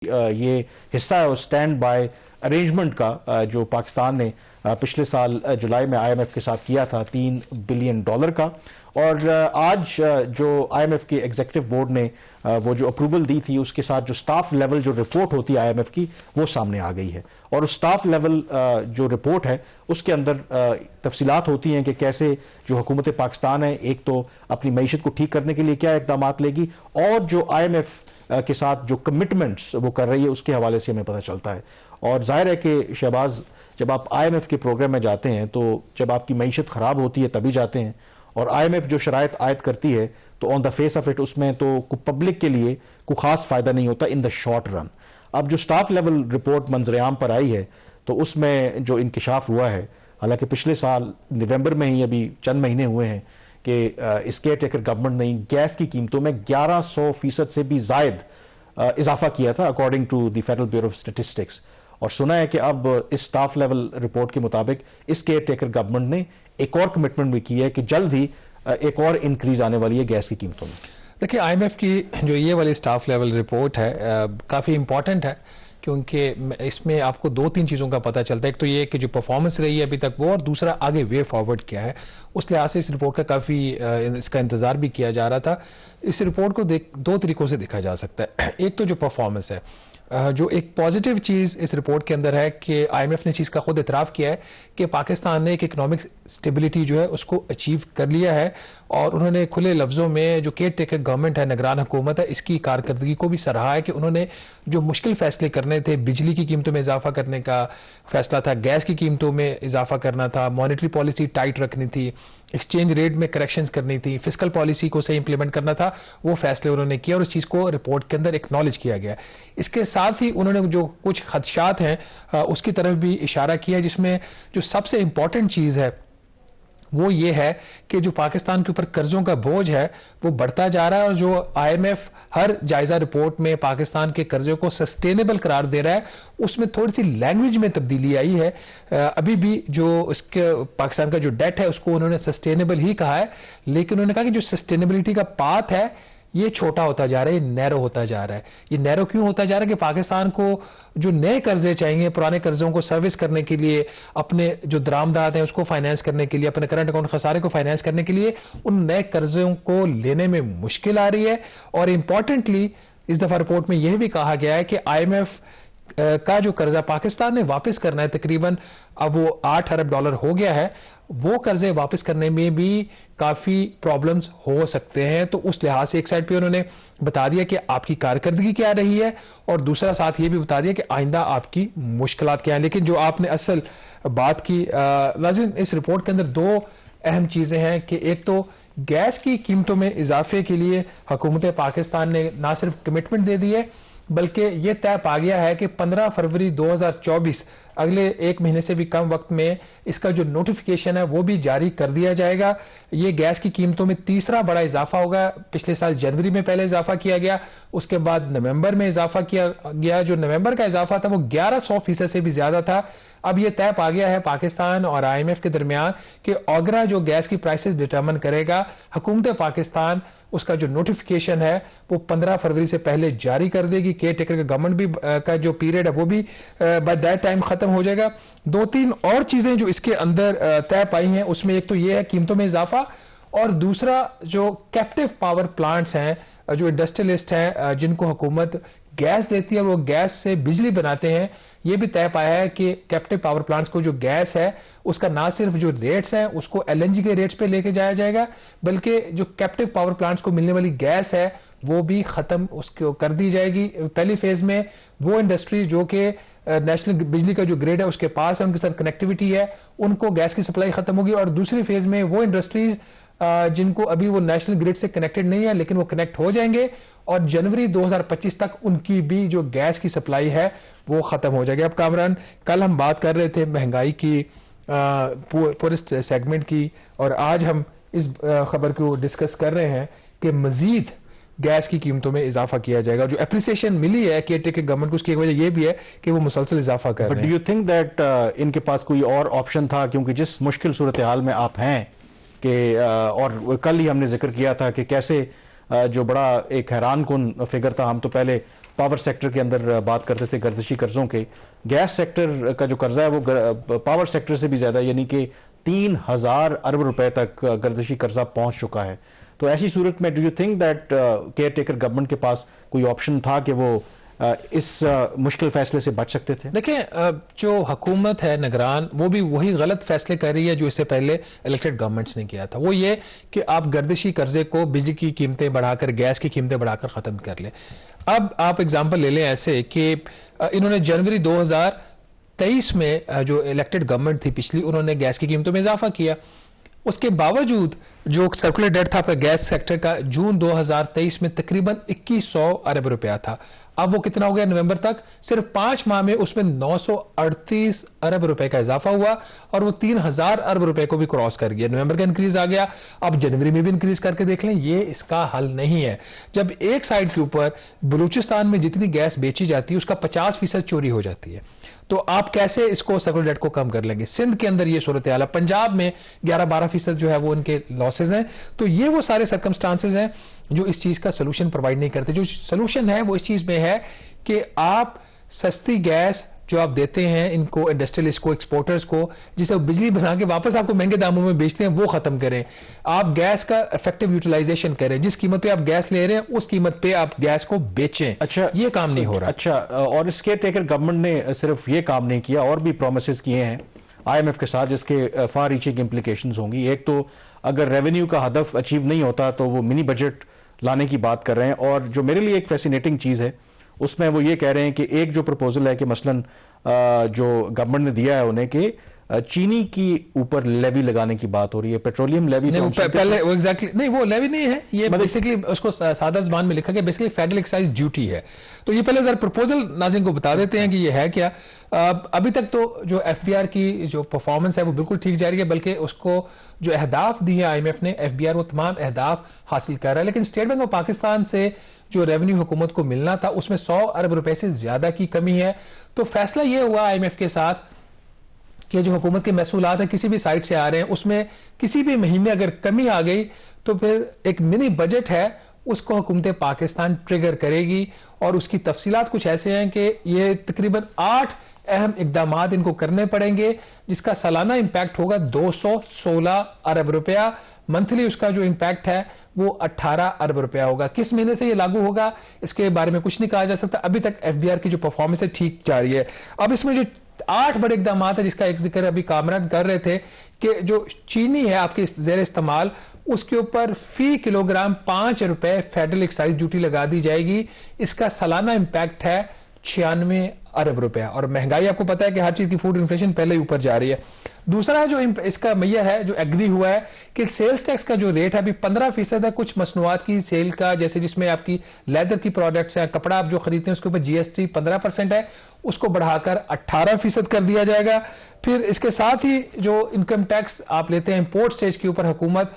ये हिस्सा है उस स्टैंड बाय अरेंजमेंट का जो पाकिस्तान ने पिछले साल जुलाई में आईएमएफ के साथ किया था $3 बिलियन का। और आज जो आईएमएफ के एग्जीक्यूटिव बोर्ड ने वो जो अप्रूवल दी थी उसके साथ जो स्टाफ लेवल जो रिपोर्ट होती है आईएमएफ की वो सामने आ गई है। और उस स्टाफ लेवल जो रिपोर्ट है उसके अंदर तफसीलात होती हैं कि कैसे जो हुकूमत पाकिस्तान है एक तो अपनी मईशत को ठीक करने के लिए क्या इक़दाम लेगी और जो आईएमएफ के साथ जो कमिटमेंट्स वो कर रही है उसके हवाले से हमें पता चलता है। और जाहिर है कि शहबाज जब आप आईएमएफ के प्रोग्राम में जाते हैं तो जब आपकी मईशत ख़राब होती है तभी जाते हैं और आईएमएफ जो शराइत आयद करती है तो on the face of it उसमें तो पब्लिक के लिए कोई खास फ़ायदा नहीं होता इन द शॉर्ट रन। अब जो स्टाफ लेवल रिपोर्ट मंजरेआम पर आई है तो उसमें जो इंकशाफ हुआ है, हालांकि पिछले साल नवंबर में ही अभी चंद महीने हुए हैं कि इस केयर टेकर गवर्नमेंट ने गैस की कीमतों में 1100% से भी जायद इजाफा किया था according to the Federal Bureau of Statistics. और सुना है कि अब इस स्टाफ लेवल रिपोर्ट के मुताबिक इस केयर टेकर गवर्नमेंट ने एक और कमिटमेंट भी की है कि जल्द ही एक और इंक्रीज आने वाली है गैस की कीमतों में। देखिए, आईएमएफ की जो ये वाली स्टाफ लेवल रिपोर्ट है काफ़ी इंपॉर्टेंट है क्योंकि इसमें आपको दो तीन चीज़ों का पता चलता है। एक तो ये कि जो परफॉर्मेंस रही है अभी तक वो, और दूसरा आगे वे फॉरवर्ड क्या है। उस लिहाज से इस रिपोर्ट का काफ़ी इसका इंतज़ार भी किया जा रहा था। इस रिपोर्ट को दो तरीक़ों से देखा जा सकता है। एक तो जो परफॉर्मेंस है, जो एक पॉजिटिव चीज़ इस रिपोर्ट के अंदर है कि आईएमएफ ने चीज़ का खुद इतराफ़ किया है कि पाकिस्तान ने एक इकोनॉमिक स्टेबिलिटी जो है उसको अचीव कर लिया है। और उन्होंने खुले लफ्ज़ों में जो केयर टेकर गवर्नमेंट है, निगरान हुकूमत है, इसकी कारकर्दगी को भी सराहा है कि उन्होंने जो मुश्किल फैसले करने थे, बिजली की कीमतों में इजाफा करने का फैसला था, गैस की कीमतों में इजाफा करना था, मॉनेटरी पॉलिसी टाइट रखनी थी, एक्सचेंज रेट में करेक्शंस करनी थी, फिस्कल पॉलिसी को सही इंप्लीमेंट करना था, वो फैसले उन्होंने किया और उस चीज़ को रिपोर्ट के अंदर एक्नॉलेज किया गया। इसके साथ ही उन्होंने जो कुछ खदशात हैं उसकी तरफ भी इशारा किया, जिसमें जो सबसे इंपॉर्टेंट चीज़ है वो ये है कि जो पाकिस्तान के ऊपर कर्जों का बोझ है वो बढ़ता जा रहा है और जो आईएमएफ हर जायजा रिपोर्ट में पाकिस्तान के कर्जों को सस्टेनेबल करार दे रहा है उसमें थोड़ी सी लैंग्वेज में तब्दीली आई है। अभी भी जो उसके पाकिस्तान का जो डेट है उसको उन्होंने सस्टेनेबल ही कहा है, लेकिन उन्होंने कहा कि जो सस्टेनेबिलिटी का पाथ है ये छोटा होता जा रहा है, ये नैरो होता जा रहा है। ये नैरो क्यों होता जा रहा है कि पाकिस्तान को जो नए कर्जे चाहिए, पुराने कर्जों को सर्विस करने के लिए, अपने जो दरामदाद हैं उसको फाइनेंस करने के लिए, अपने करंट अकाउंट खसारे को फाइनेंस करने के लिए उन नए कर्जों को लेने में मुश्किल आ रही है। और इंपॉर्टेंटली इस दफा रिपोर्ट में यह भी कहा गया है कि आईएमएफ का जो कर्जा पाकिस्तान ने वापस करना है, तकरीबन अब वो $8 अरब हो गया है, वो कर्जे वापस करने में भी काफी प्रॉब्लम्स हो सकते हैं। तो उस लिहाज से एक साइड पे उन्होंने बता दिया कि आपकी कारकर्दगी क्या रही है और दूसरा साथ ये भी बता दिया कि आइंदा आपकी मुश्किलात क्या है। लेकिन जो आपने असल बात की नाज़रीन, इस रिपोर्ट के अंदर दो अहम चीजें हैं कि एक तो गैस की कीमतों में इजाफे के लिए हुकूमत पाकिस्तान ने ना सिर्फ कमिटमेंट दे दी है बल्कि यह तय पा गया है कि 15 फरवरी 2024 अगले एक महीने से भी कम वक्त में इसका जो नोटिफिकेशन है वो भी जारी कर दिया जाएगा। ये गैस की कीमतों में तीसरा बड़ा इजाफा होगा। पिछले साल जनवरी में पहले इजाफा किया गया, उसके बाद नवंबर में इजाफा किया गया। जो नवंबर का इजाफा था वो 1100% से भी ज्यादा था। अब यह तय पा गया है पाकिस्तान और आईएमएफ के दरमियान कि ओगरा जो गैस की प्राइसेस डिटरमिन करेगा, हुकूमत पाकिस्तान उसका जो नोटिफिकेशन है वो 15 फरवरी से पहले जारी कर देगी। केयर टेकर का गवर्नमेंट भी का जो पीरियड है वो भी बाय दैट टाइम खत्म हो जाएगा। दो तीन और चीजें जो इसके अंदर तय पाई हैं उसमें एक तो ये है कीमतों में इजाफा, और दूसरा जो कैप्टिव पावर प्लांट्स हैं, जो इंडस्ट्रियलिस्ट हैं जिनको हुकूमत गैस देती है, वो गैस से बिजली बनाते हैं, ये भी तय पाया है कि कैप्टिव पावर प्लांट्स को जो गैस है उसका ना सिर्फ जो रेट्स हैं उसको एलएनजी के रेट्स पे लेके जाया जाएगा, बल्कि जो कैप्टिव पावर प्लांट्स को मिलने वाली गैस है वो भी खत्म उसको कर दी जाएगी। पहली फेज में वो इंडस्ट्री जो कि नेशनल बिजली का जो ग्रिड है उसके पास है, उनके साथ कनेक्टिविटी है, उनको गैस की सप्लाई खत्म होगी। और दूसरी फेज में वो इंडस्ट्रीज जिनको अभी वो नेशनल ग्रिड से कनेक्टेड नहीं है लेकिन वो कनेक्ट हो जाएंगे और जनवरी 2025 तक उनकी भी जो गैस की सप्लाई है वो खत्म हो जाएगी। अब कामरान, कल हम बात कर रहे थे महंगाई की पूरे सेगमेंट की, और आज हम इस खबर को डिस्कस कर रहे हैं कि मजीद गैस की कीमतों में इजाफा किया जाएगा। जो एप्रिसिएशन मिली है केयर टेकर गवर्नमेंट को, उसकी एक वजह यह भी है कि वो मुसलसल इजाफा कर रहे हैं। But do you think that इनके पास कोई और ऑप्शन था, क्योंकि जिस मुश्किल सूरत हाल में आप हैं कि और कल ही हमने जिक्र किया था कि कैसे जो बड़ा एक हैरान कुन फिगर था, हम तो पहले पावर सेक्टर के अंदर बात करते थे गर्दिशी कर्जों के, गैस सेक्टर का जो कर्जा है वो पावर सेक्टर से भी ज्यादा, यानी कि 3,000 अरब रुपए तक गर्दिशी कर्जा पहुंच चुका है। तो ऐसी सूरत में do you think that care taker government के पास कोई ऑप्शन था कि वो इस मुश्किल फैसले से बच सकते थे? देखिए, जो हुकूमत है निगरान, वो भी वही गलत फैसले कर रही है जो इससे पहले इलेक्टेड गवर्नमेंट्स ने किया था। वो ये कि आप गर्दिशी कर्जे को बिजली की कीमतें बढ़ाकर, गैस की कीमतें बढ़ाकर खत्म कर ले। अब आप एग्जांपल ले लें ऐसे कि इन्होंने जनवरी 2023 में जो इलेक्टेड गवर्नमेंट थी पिछली, उन्होंने गैस की कीमतों में इजाफा किया। उसके बावजूद जो सर्कुलर डेट था आपका गैस सेक्टर का, जून 2023 में तकरीबन 2100 अरब रुपया था। अब वो कितना हो गया नवंबर तक? सिर्फ 5 माह में उसमें 938 अरब रुपए का इजाफा हुआ और वो 3000 अरब रुपए को भी क्रॉस कर गया। नवंबर का इंक्रीज आ गया, अब जनवरी में भी इंक्रीज करके देख लें। ये इसका हल नहीं है। जब एक साइड के ऊपर बलूचिस्तान में जितनी गैस बेची जाती है उसका 50% चोरी हो जाती है, तो आप कैसे इसको सर्कुलर डेट को कम कर लेंगे? सिंध के अंदर ये सूरत हाल है, पंजाब में 11-12% जो है वो इनके लॉसेज हैं। तो ये वो सारे सर्कमस्टांसेस हैं जो इस चीज का सोल्यूशन प्रोवाइड नहीं करते। जो सोल्यूशन है वो इस चीज में है कि आप सस्ती गैस जो आप देते हैं इनको, इंडस्ट्रियलिस्ट को, एक्सपोर्टर्स को, जिसे बिजली बना के वापस आपको महंगे दामों में बेचते हैं, वो खत्म करें। आप गैस का इफेक्टिव यूटिलाइजेशन करें। जिस कीमत पे आप गैस ले रहे हैं उस कीमत पे आप गैस को बेचें। अच्छा, ये काम नहीं हो रहा। अच्छा, और इस केयर टेकर गवर्नमेंट ने सिर्फ ये काम नहीं किया, और भी प्रोमिसेस किए हैं IMF के साथ, जिसके फार रीचिंग इंप्लीकेशंस होंगी। एक तो अगर रेवेन्यू का हदफ अचीव नहीं होता तो वो मिनी बजट लाने की बात कर रहे हैं। और जो मेरे लिए एक फैसिनेटिंग चीज है उसमें वो ये कह रहे हैं कि एक जो प्रपोजल है कि मसलन जो गवर्नमेंट ने दिया है उन्हें कि चीनी की ऊपर लेवी लगाने की बात हो रही है, पेट्रोलियम लेवी। नहीं, पहले वो एग्जैक्टली नहीं, वो लेवी नहीं है, ये बेसिकली उसको सादा ज़बान में लिखा गया, बेसिकली फेडरल एक्साइज ड्यूटी है। तो ये पहले जरा प्रपोजल नाज़रीन को बता देते हैं कि ये है क्या। अभी तक तो जो FBR की जो परफॉर्मेंस है वो बिल्कुल ठीक जा रही है, बल्कि उसको जो अहदाफ दी है IMF ने, FBR वो तमाम अहदाफ हासिल कर रहा है। लेकिन स्टेट बैंक ऑफ पाकिस्तान से जो रेवेन्यू हुकूमत को मिलना था उसमें 100 अरब रुपए से ज्यादा की कमी है। तो फैसला ये हुआ IMF के साथ कि जो हुकूमत के महसूलात है किसी भी साइड से आ रहे हैं, उसमें किसी भी महीने अगर कमी आ गई तो फिर एक मिनी बजट है उसको हुकूमत पाकिस्तान ट्रिगर करेगी। और उसकी तफसीलात कुछ ऐसे हैं कि ये तकरीबन 8 अहम इकदामात इनको करने पड़ेंगे, जिसका सालाना इंपैक्ट होगा 216 अरब रुपया। मंथली उसका जो इंपैक्ट है वो 18 अरब रुपया होगा। किस महीने से ये लागू होगा इसके बारे में कुछ नहीं कहा जा सकता। अभी तक FBR की जो परफॉर्मेंस है ठीक जा रही है। अब इसमें जो 8 बड़े इकदाम है जिसका एक जिक्र अभी कामरान कर रहे थे कि जो चीनी है आपके जेर इस्तेमाल, उसके ऊपर फी किलोग्राम 5 रुपए फेडरल एक्साइज ड्यूटी लगा दी जाएगी। इसका सालाना इंपैक्ट है 96 अरब रुपया। और महंगाई आपको पता है कि हर चीज की फूड इन्फ्लेशन पहले ही ऊपर जा रही है। दूसरा जो इसका मैया है जो एग्री हुआ है कि सेल्स टैक्स का जो रेट है अभी 15% है कुछ मसनूआत की सेल का, जैसे जिसमें आपकी लेदर की प्रोडक्ट्स हैं, कपड़ा आप जो खरीदते हैं उसके ऊपर GST 15% है, उसको बढ़ाकर 18% कर दिया जाएगा। फिर इसके साथ ही जो इनकम टैक्स आप लेते हैं इंपोर्ट स्टेज के ऊपर, हुकूमत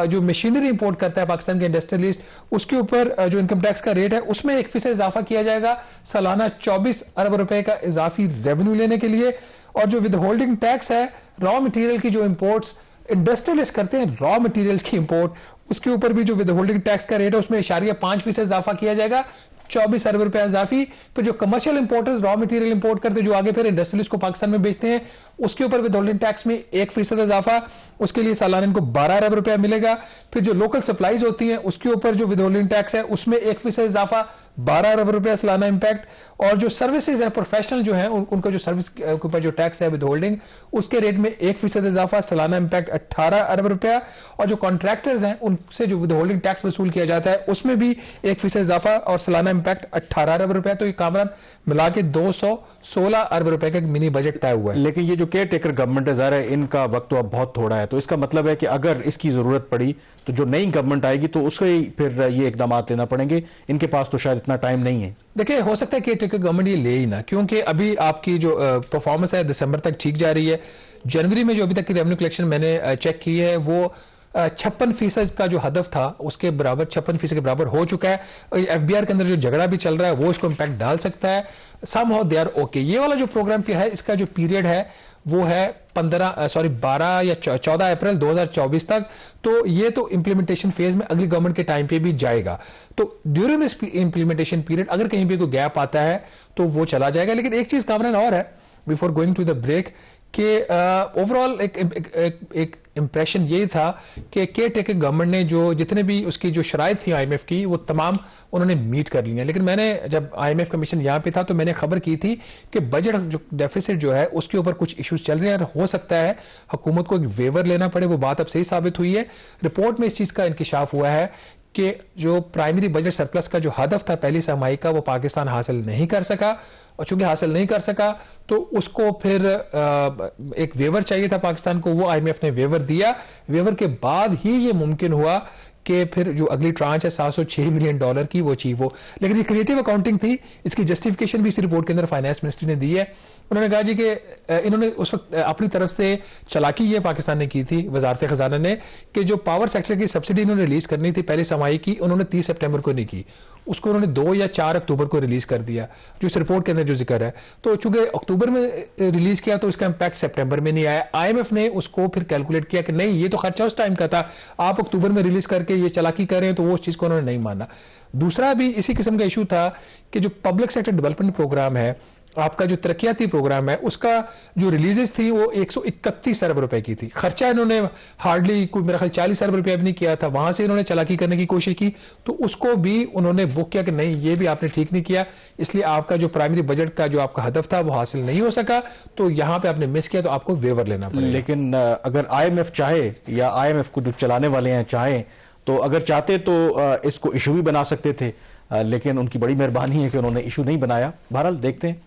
जो मशीनरी इंपोर्ट करता है पाकिस्तान के इंडस्ट्रियलिस्ट, उसके ऊपर जो इनकम टैक्स का रेट है उसमें 1% इजाफा किया जाएगा, सालाना 24 अरब रुपए का इजाफी रेवेन्यू लेने के लिए। और जो विद होल्डिंग टैक्स है रॉ मटेरियल की जो इंपोर्ट्स इंडस्ट्रियलिस्ट करते हैं, रॉ मटेरियल्स की इंपोर्ट, उसके ऊपर भी जो विद होल्डिंग टैक्स का रेट है उसमें 0.5% इजाफा किया जाएगा, 24 अरब रुपया इजाफी। फिर जो commercial importers raw material import करते हैं जो आगे फिर इंडस्ट्रियलिस्ट को पाकिस्तान में बेचते हैं, उसके ऊपर विद होल्डिंग टैक्स में 1% इजाफा, उसके लिए सालाना इनको 12 अरब रुपया मिलेगा। फिर जो लोकल सप्लाईज होती हैं उसके ऊपर जो विद होल्डिंग टैक्स है उसमें 1% इजाफा, 12 अरब रुपया सालाना इंपैक्ट। और जो सर्विसेज है प्रोफेशनल जो है उनका जो सर्विस के ऊपर जो टैक्स है विद होल्डिंग, उसके रेट में 1% इजाफा, सालाना इंपैक्ट 18 अरब रुपया। और जो कॉन्ट्रैक्टर्स हैं उनसे जो विद होल्डिंग टैक्स वसूल किया जाता है उसमें भी 1% इजाफा और सालाना इंपैक्ट 18 अरब रुपया। तो ये कामरान मिला के 216 अरब रुपए का मिनी बजट तय हुआ है। लेकिन ये जो केयर टेकर गवर्नमेंट है, ज़ाहिर है इनका वक्त तो अब बहुत थोड़ा है, तो इसका मतलब है कि अगर इसकी जरूरत पड़ी तो जो नई गवर्नमेंट आएगी तो उसको ही फिर ये इकदाम लेना पड़ेंगे। इनके पास तो शायद इतना टाइम नहीं है। देखिए, हो सकता है केयर टेकर गवर्नमेंट ये ले ही ना, क्योंकि अभी आपकी जो परफॉर्मेंस है दिसंबर तक ठीक जा रही है। जनवरी में जो अभी तक की रेवेन्यू कलेक्शन मैंने चेक की है वो 56% का जो हदफ था उसके बराबर, 56% के बराबर हो चुका है। FBR के अंदर जो झगड़ा भी चल रहा है वो इसको इंपैक्ट डाल सकता है। Somehow they are okay. ये वाला जो प्रोग्राम है इसका जो पीरियड है वो है 12 या 14 अप्रैल 2024 तक। तो ये तो इंप्लीमेंटेशन फेज में अगली गवर्नमेंट के टाइम पे भी जाएगा। तो ड्यूरिंग दिस इंप्लीमेंटेशन पीरियड अगर कहीं पे कोई गैप आता है तो वो चला जाएगा। लेकिन एक चीज कामरान और है before going to the break कि ओवरऑल एक इंप्रेशन ये था कि केयर टेकर गवर्नमेंट ने जो जितने भी उसकी जो शराइत थी आईएमएफ की वो तमाम उन्होंने मीट कर ली हैं। लेकिन मैंने जब आईएमएफ कमीशन यहाँ पे था तो मैंने खबर की थी कि बजट जो डेफिसिट जो है उसके ऊपर कुछ इश्यूज चल रहे हैं और हो सकता है हुकूमत को एक वेवर लेना पड़े। वो बात अब सही साबित हुई है। रिपोर्ट में इस चीज का इंकिशाफ हुआ है कि जो प्राइमरी बजट सरप्लस का जो हदफ था पहली छमाही का वो पाकिस्तान हासिल नहीं कर सका, और चूंकि हासिल नहीं कर सका तो उसको फिर एक वेवर चाहिए था पाकिस्तान को, वो आईएमएफ ने वेवर दिया। वेवर के बाद ही ये मुमकिन हुआ कि फिर जो अगली ट्रांच है $706 मिलियन की वो अचीव हो। लेकिन ये क्रिएटिव अकाउंटिंग थी, इसकी जस्टिफिकेशन भी इस रिपोर्ट के अंदर फाइनेंस मिनिस्ट्री ने दी है। उन्होंने कहा जी कि इन्होंने उस वक्त अपनी तरफ से चालाकी ये पाकिस्तान ने की थी, वजारत खजाना ने, कि जो पावर सेक्टर की सब्सिडी इन्होंने रिलीज करनी थी पहली छमाही की, उन्होंने 30 सितंबर को नहीं की, उसको उन्होंने 2 या 4 अक्टूबर को रिलीज कर दिया, जो इस रिपोर्ट के अंदर जो जिक्र है। तो चूंकि अक्टूबर में रिलीज किया तो इसका इंपैक्ट सितंबर में नहीं आया। आईएमएफ ने उसको फिर कैलकुलेट किया कि नहीं ये तो खर्चा उस टाइम का था, आप अक्टूबर में रिलीज करके ये चालाकी कर रहे हैं, तो वो उस चीज को उन्होंने नहीं माना। दूसरा भी इसी किस्म का इशू था कि जो पब्लिक सेक्टर डेवलपमेंट प्रोग्राम है, आपका जो तरक्याती प्रोग्राम है, उसका जो रिलीजेस थी वो 131 अरब रुपए की थी। खर्चा इन्होंने हार्डली कोई मेरा ख्याल 40 अरब रुपया भी नहीं किया था, वहां से इन्होंने चालाकी करने की कोशिश की, तो उसको भी उन्होंने बुक किया कि नहीं ये भी आपने ठीक नहीं किया, इसलिए आपका जो प्राइमरी बजट का जो आपका हदफ था वो हासिल नहीं हो सका, तो यहां पे आपने मिस किया, तो आपको वेवर लेना पड़ेगा। लेकिन अगर आईएमएफ चाहे या आईएमएफ को जो चलाने वाले हैं चाहें, तो अगर चाहते तो इसको इशू भी बना सकते थे, लेकिन उनकी बड़ी मेहरबानी है कि उन्होंने इशू नहीं बनाया। बहरहाल देखते हैं